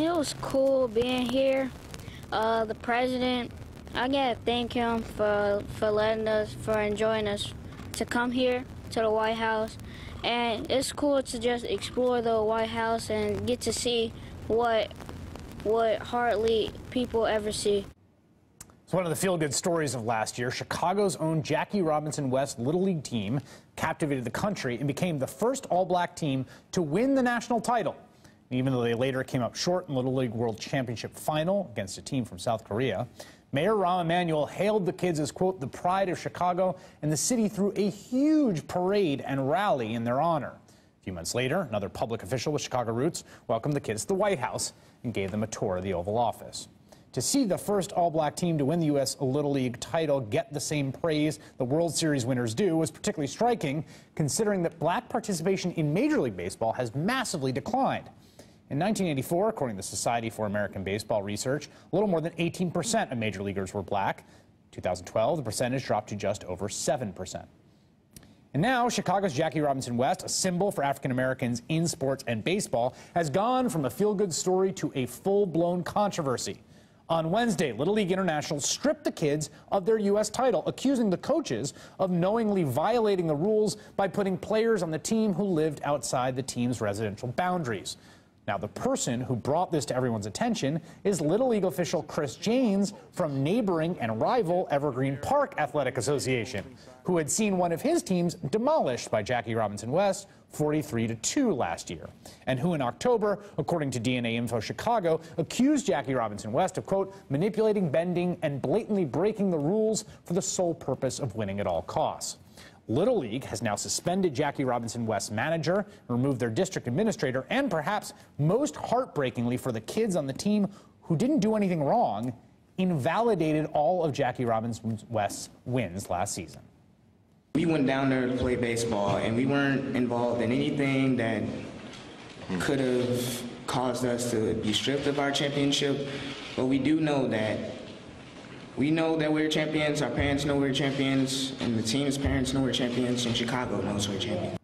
It was cool being here. The president, I gotta thank him for enjoying us to come here to the White House. And it's cool to just explore the White House and get to see what hardly people ever see. It's one of the feel-good stories of last year. Chicago's own Jackie Robinson West Little League team captivated the country and became the first all-black team to win the national title. Even though they later came up short in Little League World Championship final against a team from South Korea, Mayor Rahm Emanuel hailed the kids as, quote, the pride of Chicago, and the city threw a huge parade and rally in their honor. A few months later, another public official with Chicago roots welcomed the kids to the White House and gave them a tour of the Oval Office. To see the first all-black team to win the U.S. Little League title get the same praise the World Series winners do was particularly striking, considering that black participation in Major League Baseball has massively declined. In 1984, according to the Society for American Baseball Research, a little more than 18% of major leaguers were black. In 2012, the percentage dropped to just over 7%. And now, Chicago's Jackie Robinson West, a symbol for African Americans in sports and baseball, has gone from a feel-good story to a full-blown controversy. On Wednesday, Little League International stripped the kids of their U.S. title, accusing the coaches of knowingly violating the rules by putting players on the team who lived outside the team's residential boundaries. Now, the person who brought this to everyone's attention is Little League official Chris Janes from neighboring and rival Evergreen Park Athletic Association, who had seen one of his teams demolished by Jackie Robinson West 43-2 last year, and who in October, according to DNA Info Chicago, accused Jackie Robinson West of, quote, manipulating, bending, and blatantly breaking the rules for the sole purpose of winning at all costs. Little League has now suspended Jackie Robinson West's manager, removed their district administrator, and perhaps most heartbreakingly for the kids on the team who didn't do anything wrong, invalidated all of Jackie Robinson West's wins last season. We went down there to play baseball, and we weren't involved in anything that could have caused us to be stripped of our championship, but we do know that we're champions, our parents know we're champions, and the team's parents know we're champions, and Chicago knows we're champions.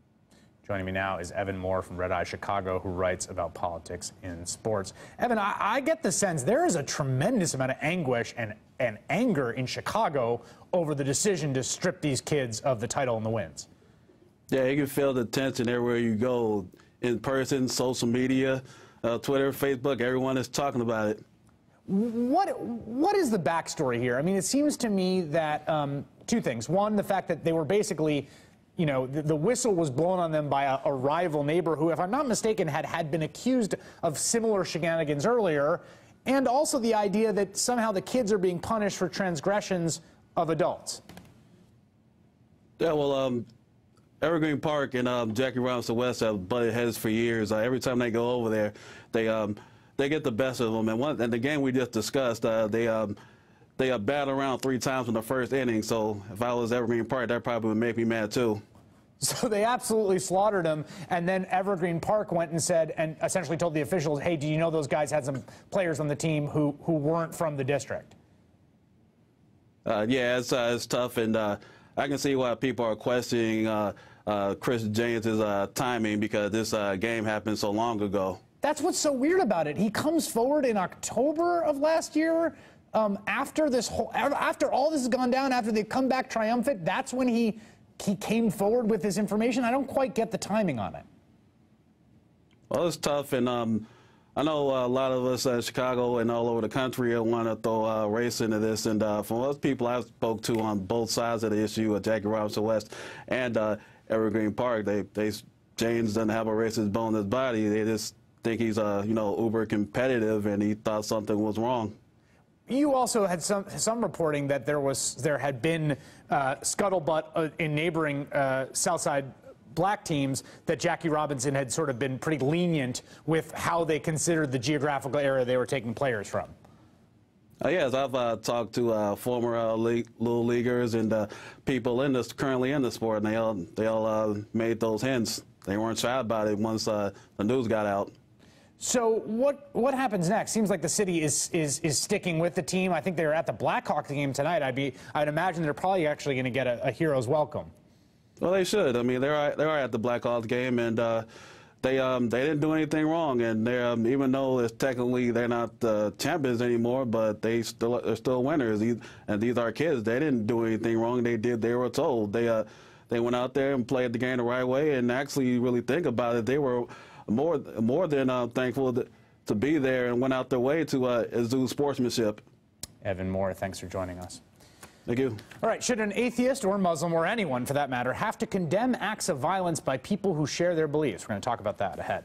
Joining me now is Evan Moore from Red Eye Chicago, who writes about politics in sports. Evan, I get the sense there is a tremendous amount of anguish and anger in Chicago over the decision to strip these kids of the title and the wins. Yeah, you can feel the tension everywhere you go, in person, social media, Twitter, Facebook, everyone is talking about it. What is the backstory here? I mean, it seems to me that two things. One, the fact that they were basically, you know, the whistle was blown on them by a rival neighbor who, if I'm not mistaken, had been accused of similar shenanigans earlier, and also the idea that somehow the kids are being punished for transgressions of adults. Yeah, well, Evergreen Park and Jackie Robinson West have butted heads for years. Every time they go over there, they get the best of them. And the game we just discussed, they battled around 3 times in the first inning. So if I was Evergreen Park, that probably would make me mad too. So they absolutely slaughtered them, and then Evergreen Park went and said, and essentially told the officials, hey, do you know those guys had some players on the team who weren't from the district? Yeah, it's tough, and I can see why people are questioning Chris James' timing, because this game happened so long ago. That's what's so weird about it. He comes forward in October of last year, after all this has gone down, after they've come back triumphant. That's when he came forward with this information. I don't quite get the timing on it. Well, it's tough, and I know a lot of us in Chicago and all over the country want to throw race into this, and from most people I spoke to on both sides of the issue, with Jackie Robinson West and Evergreen Park, James doesn't have a racist bone in his body. They just think he's uber competitive, and he thought something was wrong. You also had some reporting that there had been scuttlebutt in neighboring Southside black teams, that Jackie Robinson had sort of been pretty lenient with how they considered the geographical area they were taking players from. Yes, I've talked to former little leaguers and people currently in the sport, and they all made those hints. They weren't shy about it once the news got out. So what happens next? Seems like the city is sticking with the team. I think they're at the Blackhawks game tonight. I'd imagine they're probably actually going to get a hero's welcome. Well, they should. I mean, they are at the Blackhawks game, and they didn't do anything wrong, and they even though it's technically they're not the champions anymore, but they're still winners. And these are kids. They didn't do anything wrong. They were told. They went out there and played the game the right way, and actually really think about it, they were more than thankful to be there and went out their way to exude sportsmanship. Evan Moore, thanks for joining us. Thank you. All right, should an atheist or Muslim or anyone for that matter have to condemn acts of violence by people who share their beliefs? We're going to talk about that ahead.